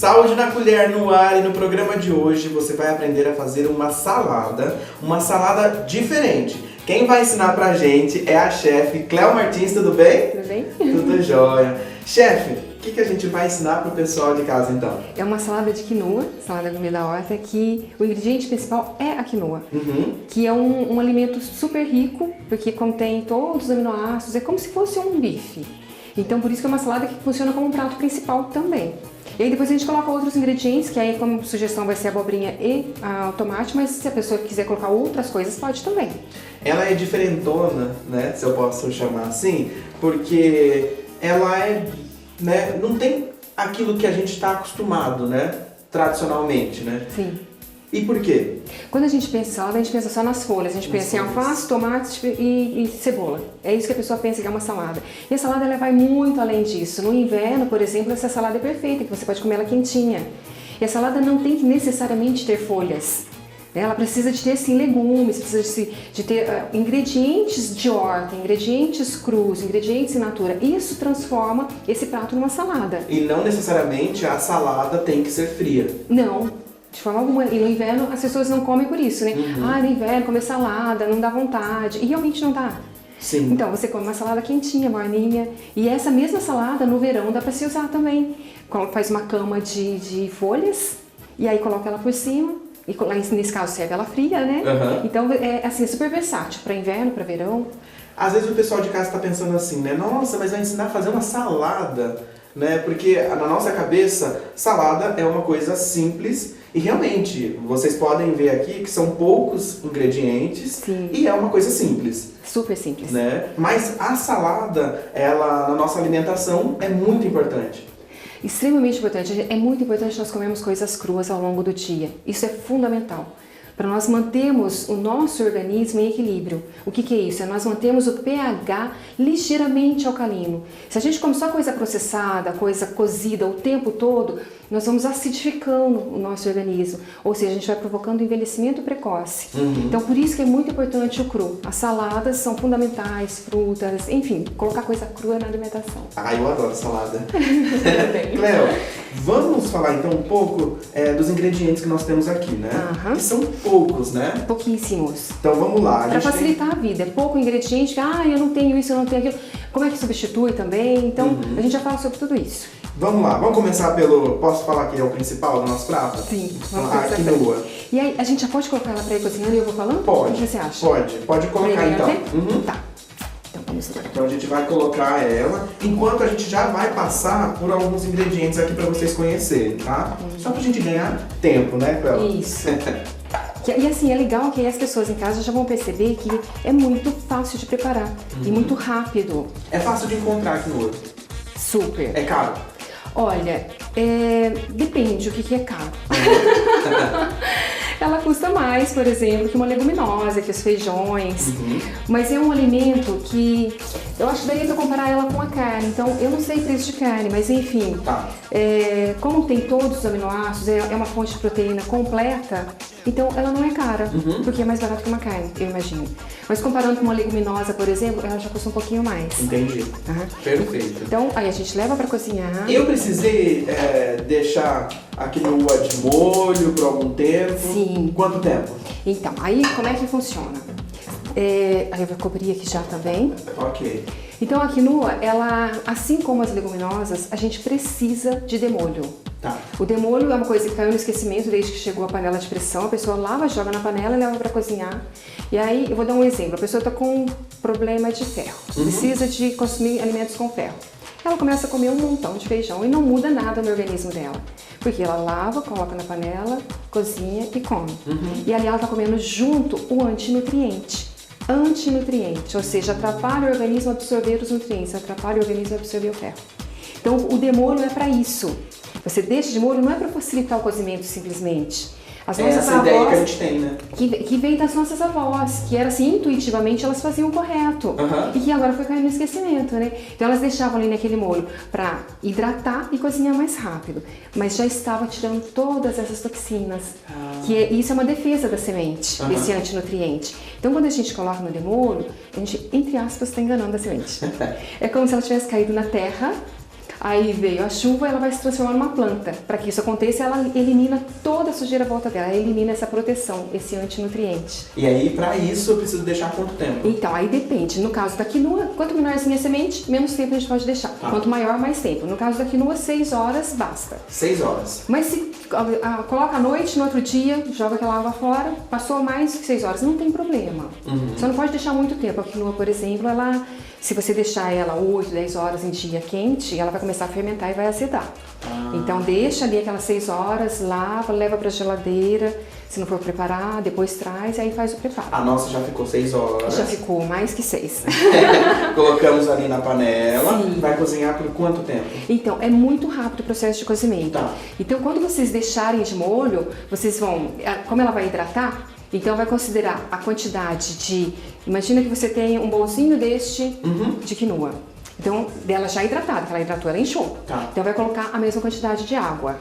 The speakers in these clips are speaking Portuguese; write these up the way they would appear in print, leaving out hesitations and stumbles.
Saúde na Colher no ar, e no programa de hoje você vai aprender a fazer uma salada diferente. Quem vai ensinar pra gente é a chefe Cléo Martins, tudo bem? Tudo bem? Tudo jóia. Chefe, o que a gente vai ensinar pro pessoal de casa então? É uma salada de quinoa, salada gourmet da horta, que o ingrediente principal é a quinoa, que é um alimento super rico, porque contém todos os aminoácidos, é como se fosse um bife. Então por isso que é uma salada que funciona como um prato principal também. E aí depois a gente coloca outros ingredientes, que aí como sugestão vai ser a abobrinha e o tomate, mas se a pessoa quiser colocar outras coisas, pode também. Ela é diferentona, né, se eu posso chamar assim, porque ela é, né, não tem aquilo que a gente está acostumado, né, tradicionalmente, né? Sim. E por quê? Quando a gente pensa em salada, a gente pensa só nas folhas. A gente pensa em alface, tomate e cebola. É isso que a pessoa pensa que é uma salada. E a salada ela vai muito além disso. No inverno, por exemplo, essa salada é perfeita, que você pode comer ela quentinha. E a salada não tem que necessariamente ter folhas. Ela precisa de ter, sim, legumes, precisa de ter ingredientes de horta, ingredientes crus, ingredientes in natura. Isso transforma esse prato numa salada. E não necessariamente a salada tem que ser fria. Não. De forma alguma. E no inverno as pessoas não comem por isso, né? No inverno comer salada, não dá vontade. E realmente não dá. Sim. Então você come uma salada quentinha, morninha. E essa mesma salada no verão dá pra se usar também. Faz uma cama de folhas e aí coloca ela por cima. E nesse caso serve ela fria, né? Então é assim, super versátil para inverno, para verão. Às vezes o pessoal de casa está pensando assim, né? Nossa, mas vai ensinar a fazer uma salada, né? Porque na nossa cabeça, salada é uma coisa simples. E realmente, vocês podem ver aqui que são poucos ingredientes. Sim. E é uma coisa simples. Super simples. Né? Mas a salada, ela na nossa alimentação é muito importante. Extremamente importante. É muito importante nós comermos coisas cruas ao longo do dia. Isso é fundamental. Para nós mantermos o nosso organismo em equilíbrio. O que é isso? É nós mantemos o pH ligeiramente alcalino. Se a gente come só coisa processada, coisa cozida o tempo todo, nós vamos acidificando o nosso organismo. Ou seja, a gente vai provocando envelhecimento precoce. Então, por isso que é muito importante o cru. As saladas são fundamentais, frutas, enfim, colocar coisa crua na alimentação. Ah, eu adoro salada. Cléo, vamos falar então um pouco dos ingredientes que nós temos aqui, né? Que são poucos, né? Pouquíssimos. Então vamos lá. Para facilitar a vida, é pouco ingrediente, eu não tenho isso, eu não tenho aquilo. Como é que substitui também? Então, a gente já fala sobre tudo isso. Vamos lá, vamos começar pelo... Posso falar que é o principal do nosso prato? Sim, vamos começar. A quinoa. E aí, a gente já pode colocar ela para ir cozinhando e eu vou falando? Pode. O que você acha? Pode colocar então. Tá. Então vamos lá. Então a gente vai colocar ela, enquanto a gente já vai passar por alguns ingredientes aqui para vocês conhecerem, tá? Só pra gente ganhar tempo, né, Cléo? Isso. E assim, é legal que as pessoas em casa já vão perceber que é muito fácil de preparar e muito rápido. É fácil de encontrar aqui no outro. Super. É caro? Olha, depende o que é caro. Ela custa mais, por exemplo, que uma leguminosa, que os feijões. Mas é um alimento que eu acho que daria pra comparar ela com a carne. Então, eu não sei preço de carne, mas enfim. Tá. Como tem todos os aminoácidos, é uma fonte de proteína completa, então ela não é cara, porque é mais barato que uma carne, eu imagino. Mas comparando com uma leguminosa, por exemplo, ela já custa um pouquinho mais. Entendi. Perfeito. Então, aí a gente leva pra cozinhar. Eu precisei deixar a quinoa de molho por algum tempo? Sim. Quanto tempo? Então, aí como é que funciona? Aí eu vou cobrir aqui já também. Ok. Então a quinoa, ela, assim como as leguminosas, a gente precisa de demolho. Tá. O demolho é uma coisa que caiu no esquecimento desde que chegou a panela de pressão. A pessoa lava, joga na panela e leva para cozinhar. E aí, eu vou dar um exemplo. A pessoa está com problema de ferro. Precisa de consumir alimentos com ferro. Ela começa a comer um montão de feijão e não muda nada no organismo dela. Porque ela lava, coloca na panela, cozinha e come. E ali ela está comendo junto o antinutriente. Ou seja, atrapalha o organismo a absorver os nutrientes, atrapalha o organismo a absorver o ferro. Então, o demolho é para isso. Você deixa de molho não é para facilitar o cozimento simplesmente. As nossas essa avós, ideia que a gente tem, né? Que veio das nossas avós, que era assim, intuitivamente elas faziam o correto. E que agora foi caindo no esquecimento, né? Então elas deixavam ali naquele molho para hidratar e cozinhar mais rápido. Mas já estava tirando todas essas toxinas. Isso é uma defesa da semente, desse antinutriente. Então quando a gente coloca no demolho, a gente, entre aspas, está enganando a semente. É como se ela tivesse caído na terra. Aí veio a chuva, ela vai se transformar numa planta. Para que isso aconteça, ela elimina toda a sujeira à volta dela, ela elimina essa proteção, esse antinutriente. E aí, para isso, eu preciso deixar quanto tempo? Então, aí depende. No caso da quinoa, quanto menorzinha a semente, menos tempo a gente pode deixar. Quanto maior, mais tempo. No caso da quinoa, 6 horas basta. 6 horas. Mas se coloca à noite, no outro dia, joga aquela água fora, passou mais que 6 horas, não tem problema. Só não pode deixar muito tempo. A quinoa, por exemplo, se você deixar ela 8, 10 horas em dia quente, ela vai começar a fermentar e vai azedar. Então deixa ali aquelas 6 horas, lava, leva para a geladeira, se não for preparar, depois traz e aí faz o preparo. A nossa já ficou 6 horas. Já ficou mais que 6. Colocamos ali na panela. Sim. Vai cozinhar por quanto tempo? Então, é muito rápido o processo de cozimento. Tá. Então, quando vocês deixarem de molho, vocês vão... Como ela vai hidratar, então vai considerar a quantidade de... Imagina que você tem um bolzinho deste de quinoa. Então, dela já hidratada, que ela hidratou, ela inchou. Tá. Então, vai colocar a mesma quantidade de água.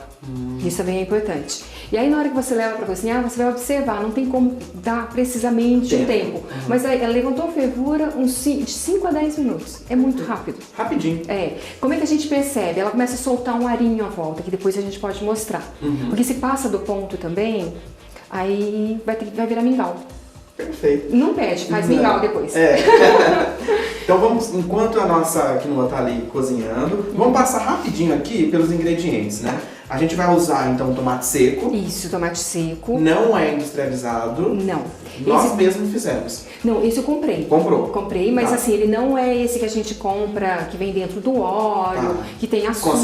Isso também é importante. E aí, na hora que você leva para cozinhar, você vai observar, não tem como dar precisamente o tempo. Mas aí, ela levantou a fervura de 5 a 10 minutos. É muito rápido. Rapidinho. É. Como é que a gente percebe? Ela começa a soltar um arinho à volta, que depois a gente pode mostrar. Porque se passa do ponto também, aí vai virar mingau. Perfeito. Não perde, faz mingau depois. Então vamos, enquanto a nossa quinoa tá ali cozinhando, vamos passar rapidinho aqui pelos ingredientes, né? A gente vai usar então tomate seco. Isso, tomate seco. Não é industrializado. Não. Nós mesmos fizemos. Não, esse eu comprei. Comprou? Comprei, mas assim, ele não é esse que a gente compra, que vem dentro do óleo, que tem açúcar,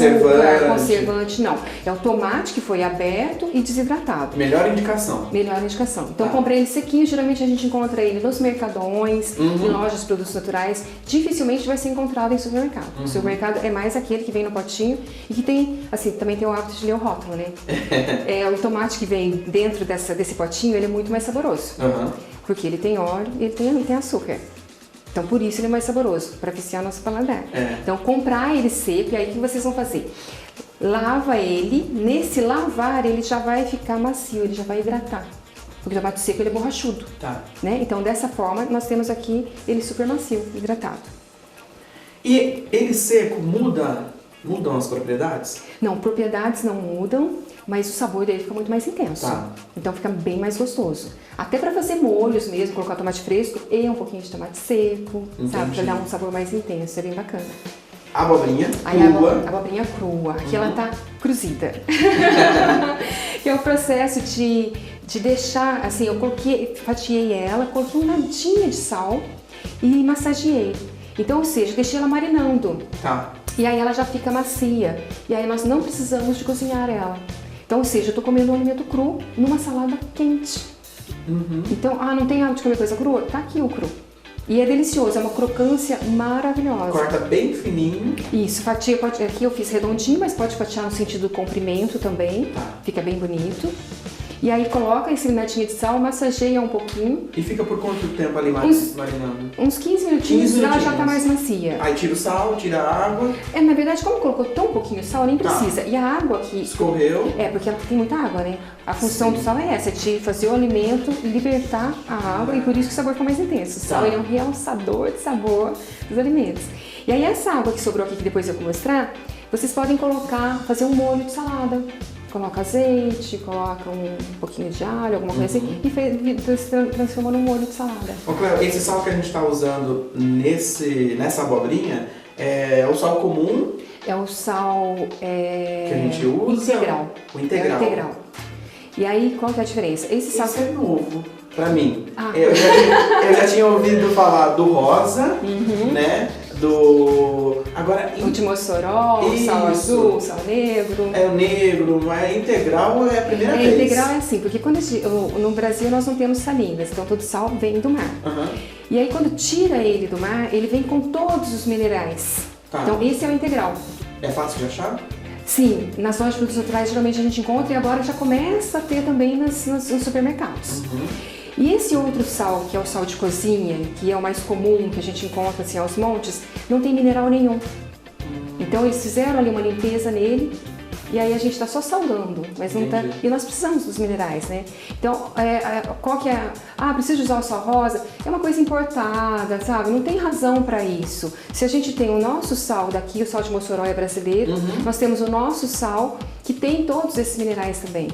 conservante, não. É o tomate que foi aberto e desidratado. Melhor indicação. Melhor indicação. Então eu comprei ele sequinho, geralmente a gente encontra ele nos mercadões, em lojas de produtos naturais. Dificilmente vai ser encontrado em supermercado. O supermercado é mais aquele que vem no potinho e que tem, assim, também tem o hábito de ler o rótulo, né? O tomate que vem dentro desse potinho, ele é muito mais saboroso. Porque ele tem óleo e ele tem açúcar. Então, por isso ele é mais saboroso, para viciar nosso paladar. Então, comprar ele seco, e aí o que vocês vão fazer? Lava ele, nesse lavar ele já vai ficar macio, ele já vai hidratar. Porque o tomate seco ele é borrachudo. Né? Então, dessa forma, nós temos aqui ele super macio, hidratado. E ele seco mudam as propriedades? Não, propriedades não mudam, mas o sabor dele fica muito mais intenso. Então fica bem mais gostoso. Até para fazer molhos mesmo, colocar tomate fresco e um pouquinho de tomate seco, sabe? Para dar um sabor mais intenso, é bem bacana. Abobrinha crua. A abobrinha crua, aqui ela tá cruzida. Que é o processo de deixar, assim, eu fatiei ela, coloquei um nadinha de sal e massageei. Então, ou seja, deixei ela marinando. E aí ela já fica macia. E aí nós não precisamos de cozinhar ela. Então, ou seja, eu tô comendo um alimento cru numa salada quente. Então, não tem hábito de comer coisa crua? Tá aqui o cru. E é delicioso, é uma crocância maravilhosa. Corta bem fininho. Isso, fatia, aqui eu fiz redondinho, mas pode fatiar no sentido do comprimento também. Fica bem bonito. E aí coloca esse nadinha de sal, massageia um pouquinho. E fica por quanto tempo ali marinando? Uns 15 minutinhos, ela já tá mais macia. Aí tira o sal, tira a água. Na verdade, como colocou tão pouquinho sal, nem precisa. E a água aqui... Escorreu. Porque ela tem muita água, né? A função do sal é essa, de fazer o alimento libertar a água e por isso que o sabor fica mais intenso. O sal ele é um realçador de sabor dos alimentos. E aí essa água que sobrou aqui, que depois eu vou mostrar, vocês podem fazer um molho de salada. Coloca azeite, coloca um pouquinho de alho, alguma coisa assim, e transforma num molho de salada. Cléo, esse sal que a gente está usando nessa abobrinha é o sal comum? É o sal que a gente usa? Integral. O integral. É o integral. E aí, qual que é a diferença? Esse sal é novo pra mim. Eu já tinha ouvido falar do rosa, né? Agora, o de Mossoró, o sal azul, o sal negro. É o negro, mas integral é a primeira vez. Integral é assim, porque no Brasil nós não temos salinas, então todo sal vem do mar. E aí quando tira ele do mar, ele vem com todos os minerais. Então esse é o integral. É fácil de achar? Sim, nas lojas de produtos naturais geralmente a gente encontra e agora já começa a ter também nos supermercados. E esse outro sal, que é o sal de cozinha, que é o mais comum, que a gente encontra assim aos montes, não tem mineral nenhum. Então eles fizeram ali uma limpeza nele E aí a gente está só salgando, mas não tá. E nós precisamos dos minerais, né? Então, qual que é? Preciso usar o sal rosa? É uma coisa importada, sabe? Não tem razão para isso. Se a gente tem o nosso sal daqui, o sal de Mossoró é brasileiro, nós temos o nosso sal que tem todos esses minerais também.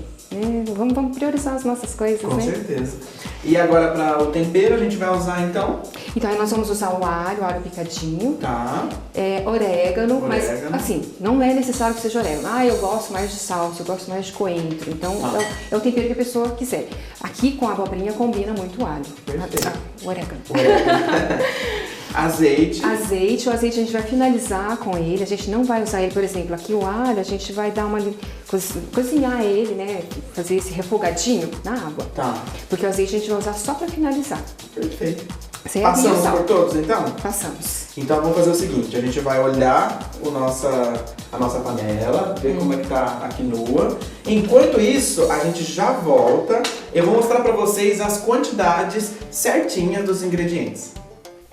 Vamos priorizar as nossas coisas, Com né? certeza. E agora para o tempero a gente vai usar então? Então aí nós vamos usar o alho picadinho. Tá. Orégano, mas assim, não é necessário que seja orégano. Eu gosto mais de salsa, eu gosto mais de coentro. Então é o tempero que a pessoa quiser. Aqui com a abobrinha combina muito o alho. Perfeito. O orégano. Azeite. O azeite a gente vai finalizar com ele, a gente não vai usar ele, por exemplo, aqui o alho, a gente vai dar cozinhar ele, né, fazer esse refogadinho na água. Tá. Porque o azeite a gente vai usar só para finalizar. Perfeito. Passamos por todos então? Passamos. Então vamos fazer o seguinte, a gente vai olhar a nossa panela, ver como é que tá a quinoa. Enquanto isso, a gente já volta, eu vou mostrar para vocês as quantidades certinhas dos ingredientes.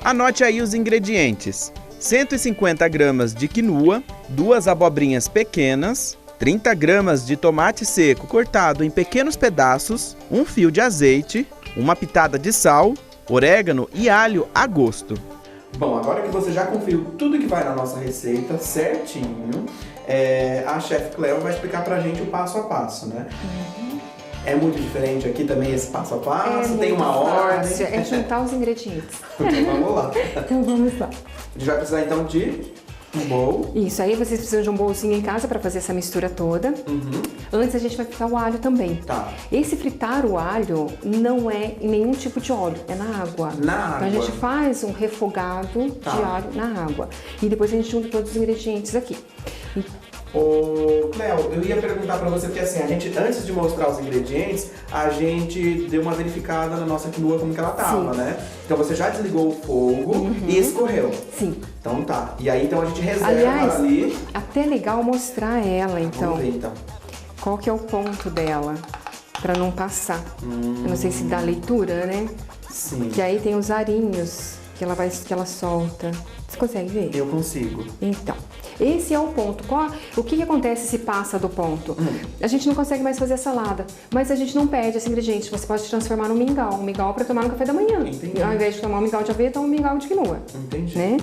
Anote aí os ingredientes: 150 gramas de quinoa, 2 abobrinhas pequenas, 30 gramas de tomate seco cortado em pequenos pedaços, 1 fio de azeite, uma pitada de sal, orégano e alho a gosto. Bom, agora que você já conferiu tudo que vai na nossa receita certinho, a Chef Cleo vai explicar pra gente o passo a passo, né? É muito diferente aqui também esse passo a passo, tem uma ordem. É juntar os ingredientes. Então vamos lá. Então vamos lá. A gente vai precisar então de um bowl. Isso, aí vocês precisam de um bolzinho em casa para fazer essa mistura toda. Antes a gente vai fritar o alho também. Tá. Esse fritar o alho não é em nenhum tipo de óleo, é na água. Então a gente faz um refogado de alho na água. E depois a gente junta todos os ingredientes aqui. Ô, Cleo, eu ia perguntar pra você, porque assim, a gente, antes de mostrar os ingredientes, a gente deu uma verificada na nossa quinoa como que ela tava, né? Então você já desligou o fogo e escorreu. Sim. Então tá. E aí então a gente reserva ali. Até legal mostrar ela, então. Vamos ver então. Qual que é o ponto dela, pra não passar. Eu não sei se dá leitura, né? Sim. Que aí tem os arinhos que ela solta. Você consegue ver? Eu consigo. Então, esse é o ponto. O que acontece se passa do ponto? A gente não consegue mais fazer a salada, mas a gente não perde esse ingrediente. Você pode transformar num mingau. Um mingau para tomar no café da manhã. Entendi. Ao invés de tomar um mingau de aveia, toma um mingau de quinoa. Entendi. Né?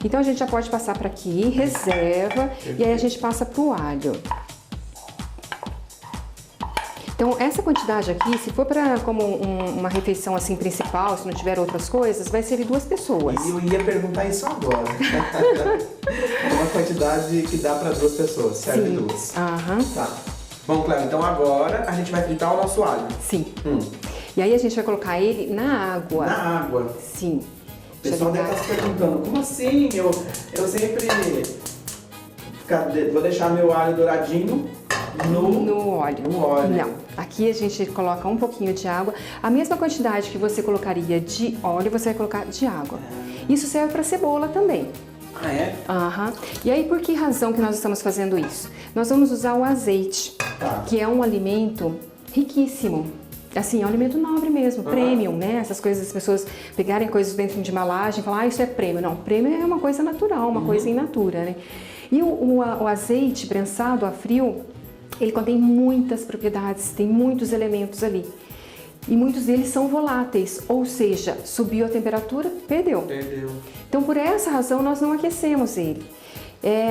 Então a gente já pode passar para aqui, reserva, e aí a gente passa pro alho. Então, essa quantidade aqui, se for para como uma refeição assim principal, se não tiver outras coisas, vai servir 2 pessoas. E eu ia perguntar isso agora. Uma quantidade que dá para 2 pessoas, serve 2. Tá. Bom, Cleo, então agora a gente vai fritar o nosso alho. Sim. E aí a gente vai colocar ele na água. Na água? Sim. O pessoal deve estar se perguntando, como assim? Eu sempre vou deixar meu alho douradinho no óleo. No óleo. Não. Aqui a gente coloca um pouquinho de água. A mesma quantidade que você colocaria de óleo, você vai colocar de água. Isso serve para cebola também. Ah, é? E aí, por que razão que nós estamos fazendo isso? Nós vamos usar o azeite, que é um alimento riquíssimo. Assim, é um alimento nobre mesmo, premium, né? Essas coisas, as pessoas pegarem coisas dentro de embalagem e falar, isso é premium. Não, premium é uma coisa natural, uma coisa in natura, né? E o azeite prensado a frio, ele contém muitas propriedades, tem muitos elementos ali. E muitos deles são voláteis, ou seja, subiu a temperatura, perdeu. Então, por essa razão, nós não aquecemos ele.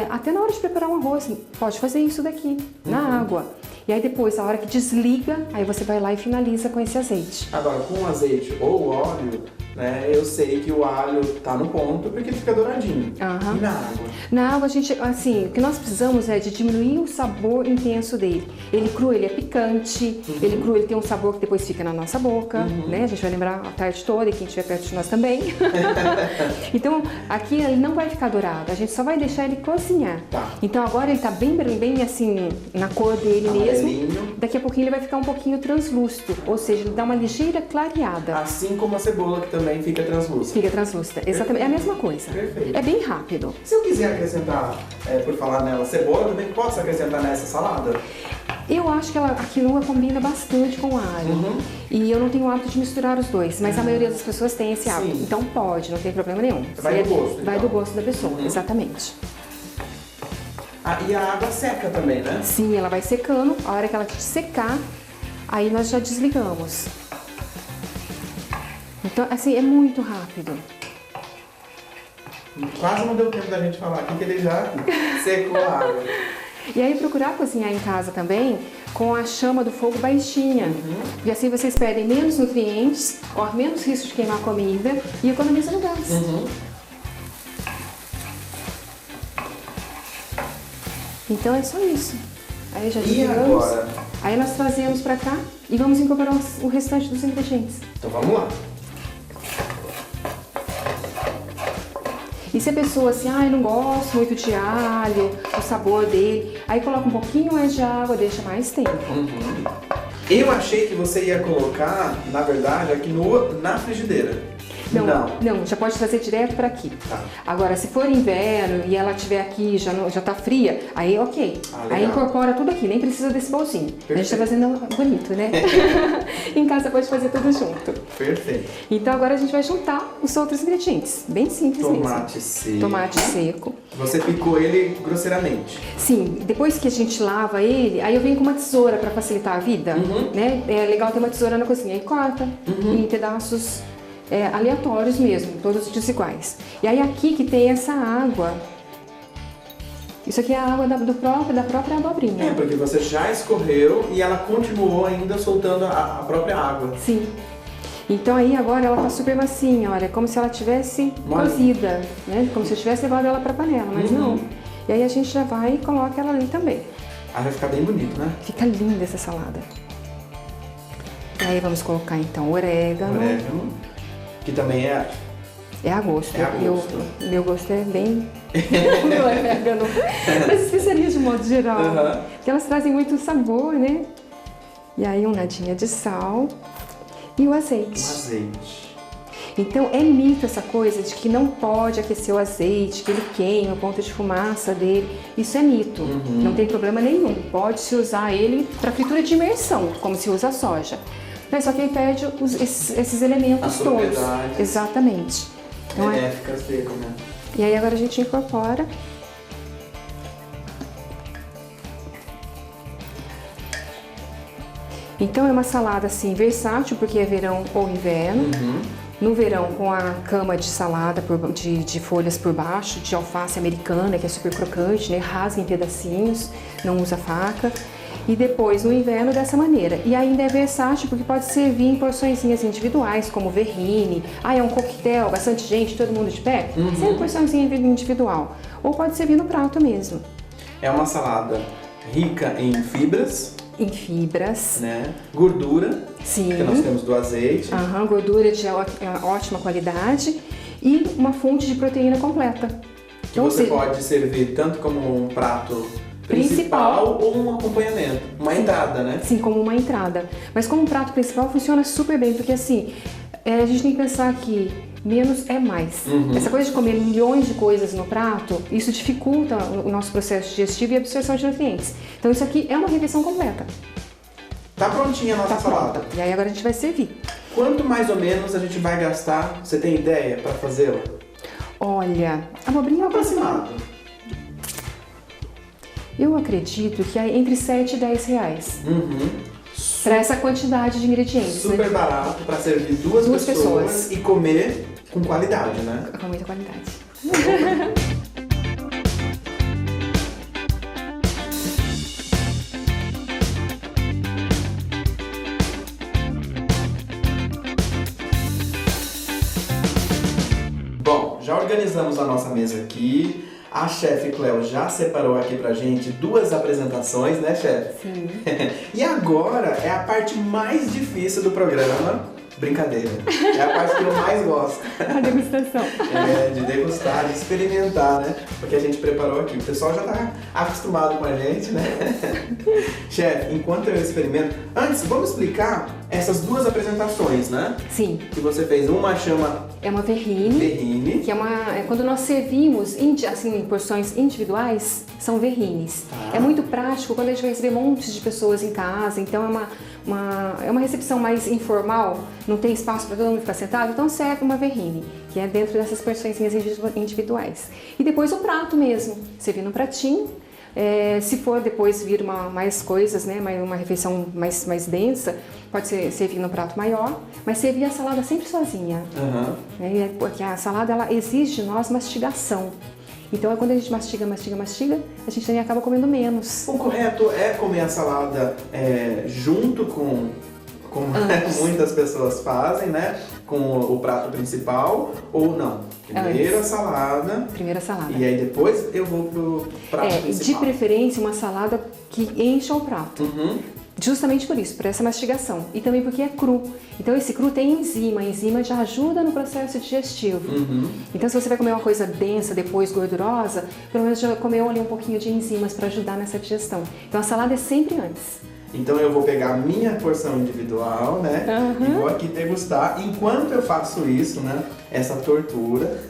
Até na hora de preparar um arroz, pode fazer isso daqui, na água. E aí depois, a hora que desliga, aí você vai lá e finaliza com esse azeite. Agora, com o azeite ou óleo, né, eu sei que o alho tá no ponto porque ele fica douradinho. E na água? Na água, a gente, assim, o que nós precisamos é de diminuir o sabor intenso dele. Ele cru, ele é picante, ele cru, ele tem um sabor que depois fica na nossa boca, né? A gente vai lembrar a tarde toda e quem estiver perto de nós também. Então, aqui ele não vai ficar dourado, a gente só vai deixar ele cozinhar. Então agora ele tá bem assim, na cor dele mesmo. Daqui a pouquinho ele vai ficar um pouquinho translúcido, ou seja, ele dá uma ligeira clareada. Assim como a cebola que também fica translúcida. Fica translúcida, exatamente. É a mesma coisa. Perfeito. É bem rápido. Se eu quiser acrescentar, por falar nela, cebola, também posso acrescentar nessa salada? Eu acho que a quinoa combina bastante com o alho. E eu não tenho o hábito de misturar os dois, mas a maioria das pessoas tem esse hábito. Então pode, não tem problema nenhum. Vai do gosto. Vai do gosto da pessoa, exatamente. Ah, e a água seca também, né? Sim, ela vai secando. A hora que ela secar, aí nós já desligamos. Então, assim, é muito rápido. Quase não deu tempo da gente falar aqui que ele já secou a água. E aí procurar cozinhar em casa também com a chama do fogo baixinha. E assim vocês perdem menos nutrientes, correm menos risco de queimar a comida e economizam no gás. Então é só isso. Aí já desligamos. Agora? Aí nós trazemos pra cá e vamos incorporar o restante dos ingredientes. Então vamos lá. E se a pessoa assim, eu não gosto muito de alho, o sabor dele, aí coloca um pouquinho mais de água, deixa mais tempo. Eu achei que você ia colocar, na verdade, a quinoa na frigideira. Não, já pode trazer direto para aqui. Tá. Agora, se for inverno e ela estiver aqui já tá fria, aí ok. Aí incorpora tudo aqui, nem precisa desse bolsinho. Perfeito. A gente tá fazendo bonito, né? Em casa pode fazer tudo junto. Perfeito. Então agora a gente vai juntar os outros ingredientes. Bem simples Tomate mesmo. seco. Tomate seco. Você picou ele grosseiramente. Sim, depois que a gente lava ele, aí eu venho com uma tesoura para facilitar a vida. Né? É legal ter uma tesoura na cozinha. Aí corta em pedaços aleatórios mesmo, todos desiguais. E aí aqui que tem essa água. Isso aqui é a água da própria abobrinha. É, porque você já escorreu e ela continuou ainda soltando a própria água. Sim. Então aí agora ela tá super macinha, olha, como se ela tivesse cozida, né? Como se eu tivesse levado ela pra panela, mas não. E aí a gente já vai e coloca ela ali também. Aí vai ficar bem bonito, né? Fica linda essa salada. E aí vamos colocar então orégano. Orégano, que também é a gosto. É a gosto. Meu gosto é bem do orégano. Mas especiarias de modo geral, que elas trazem muito sabor, né? E aí um nadinha de sal. E o azeite. O azeite. Então é mito essa coisa de que não pode aquecer o azeite, que ele queima, o ponto de fumaça dele. Isso é mito. Não tem problema nenhum. Pode-se usar ele para fritura de imersão, como se usa a soja. Mas só que aí perde esses elementos todos. Exatamente. Então, benéficas dele, né? E aí agora a gente incorpora. Então é uma salada assim versátil, porque é verão ou inverno. No verão com a cama de salada de folhas por baixo, de alface americana, que é super crocante, né? Rasga em pedacinhos, não usa faca. E depois no inverno dessa maneira. E ainda é versátil porque pode servir em porçõezinhas individuais, como verrine. É um coquetel, bastante gente, todo mundo de pé. Serve porçãozinha individual. Ou pode servir no prato mesmo. É uma salada rica em fibras. Né? Gordura, sim, que nós temos do azeite. Gordura de ótima qualidade e uma fonte de proteína completa. Que então, você pode servir tanto como um prato principal ou um acompanhamento, uma entrada, né? Sim, como uma entrada. Mas como prato principal funciona super bem, porque assim, a gente tem que pensar que menos é mais. Essa coisa de comer milhões de coisas no prato, isso dificulta o nosso processo digestivo e a absorção de nutrientes. Então isso aqui é uma refeição completa. Tá prontinha a nossa salada. E aí agora a gente vai servir. Quanto mais ou menos a gente vai gastar? Você tem ideia para fazê-la? Olha, a abobrinha aproximado. Eu acredito que é entre 7 e 10 reais. Para essa quantidade de ingredientes. Super barato para servir duas pessoas e comer com qualidade, né? Com muita qualidade. Bom, já organizamos a nossa mesa aqui. A chefe Cleo já separou aqui pra gente 2 apresentações, né, chefe? Sim. E agora é a parte mais difícil do programa. Brincadeira. É a parte que eu mais gosto. A degustação. De degustar, de experimentar, né? Porque a gente preparou aqui. O pessoal já tá acostumado com a gente, né? Chefe, enquanto eu experimento... Antes, vamos explicar essas 2 apresentações, né? Sim. Que você fez. Uma chama... É uma verrine. Que é quando nós servimos assim, em porções individuais, são verrines. É muito prático quando a gente vai receber montes de pessoas em casa. Então é uma recepção mais informal. Não tem espaço para todo mundo ficar sentado, então serve uma verrine, que é dentro dessas porções individuais. E depois o prato mesmo, servir no pratinho, Se for depois vir mais coisas, né, uma refeição mais densa, pode ser servir no prato maior, mas servir a salada sempre sozinha. Né, porque a salada ela exige de nós mastigação. Então, quando a gente mastiga, a gente também acaba comendo menos. O correto é comer a salada junto com muitas pessoas fazem, né? Com o prato principal, ou não? Primeira salada. E aí depois eu vou pro prato principal. De preferência, uma salada que encha o prato. Justamente por isso, por essa mastigação. E também porque é cru. Então esse cru tem enzima. A enzima já ajuda no processo digestivo. Então se você vai comer uma coisa densa, depois gordurosa, pelo menos já comeu ali um pouquinho de enzimas para ajudar nessa digestão. Então a salada é sempre antes. Então eu vou pegar a minha porção individual, né? E vou aqui degustar. Enquanto eu faço isso, né? Essa tortura.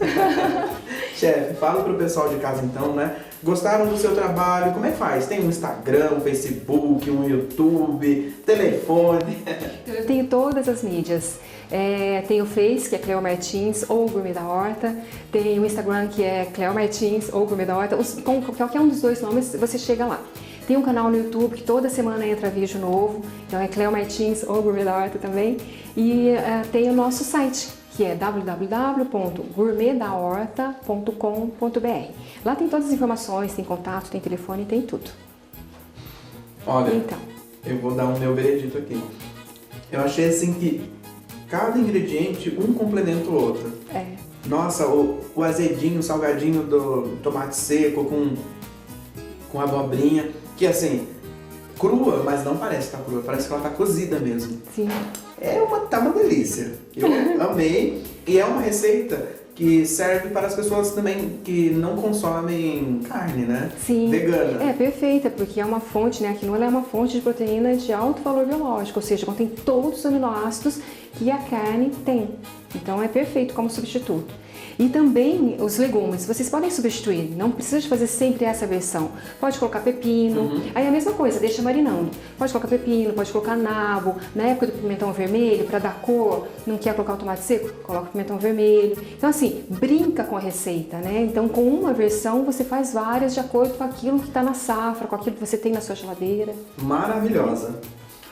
Chefe, fala pro pessoal de casa então, né? Gostaram do seu trabalho? Como é que faz? Tem um Instagram, um Facebook, um YouTube, telefone? Eu tenho todas as mídias. Tem o Face, que é Cleo Martins, ou Gourmet da Horta. Tem o Instagram, que é Cleo Martins, ou Gourmet da Horta. Com qualquer um dos dois nomes, você chega lá. Tem um canal no YouTube que toda semana entra vídeo novo, então é Cleo Martins ou Gourmet da Horta também. E tem o nosso site, que é www.gourmetdahorta.com.br. Lá tem todas as informações, tem contato, tem telefone, tem tudo. Olha, então, eu vou dar o meu veredito aqui. Eu achei assim que cada ingrediente, um complementa o outro. Nossa, o azedinho, o salgadinho do tomate seco com abobrinha, que assim, crua, mas não parece que tá crua, parece que ela tá cozida mesmo. Sim. Tá uma delícia. Eu amei. E é uma receita que serve para as pessoas também que não consomem carne, né? Sim. Vegana. É perfeita, porque é uma fonte, né? A quinoa é uma fonte de proteína de alto valor biológico, ou seja, contém todos os aminoácidos que a carne tem. Então é perfeito como substituto. E também os legumes, vocês podem substituir, não precisa de fazer sempre essa versão. Pode colocar pepino, aí a mesma coisa, deixa marinando. Pode colocar pepino, pode colocar nabo, na época do pimentão vermelho, para dar cor, não quer colocar o tomate seco? Coloca o pimentão vermelho. Então assim, brinca com a receita, né? Então com uma versão você faz várias de acordo com aquilo que está na safra, com aquilo que você tem na sua geladeira. Maravilhosa.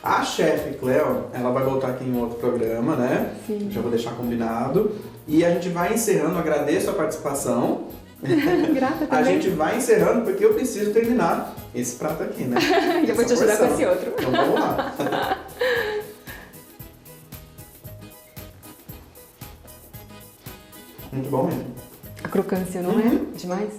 A chefe Cleo, ela vai voltar aqui em outro programa, né? Sim. Já vou deixar combinado. E a gente vai encerrando, agradeço a participação. Grata também. A gente vai encerrando porque eu preciso terminar esse prato aqui, né? Eu vou te ajudar com esse outro. Então vamos lá. Muito bom mesmo. A crocância, não é? Demais?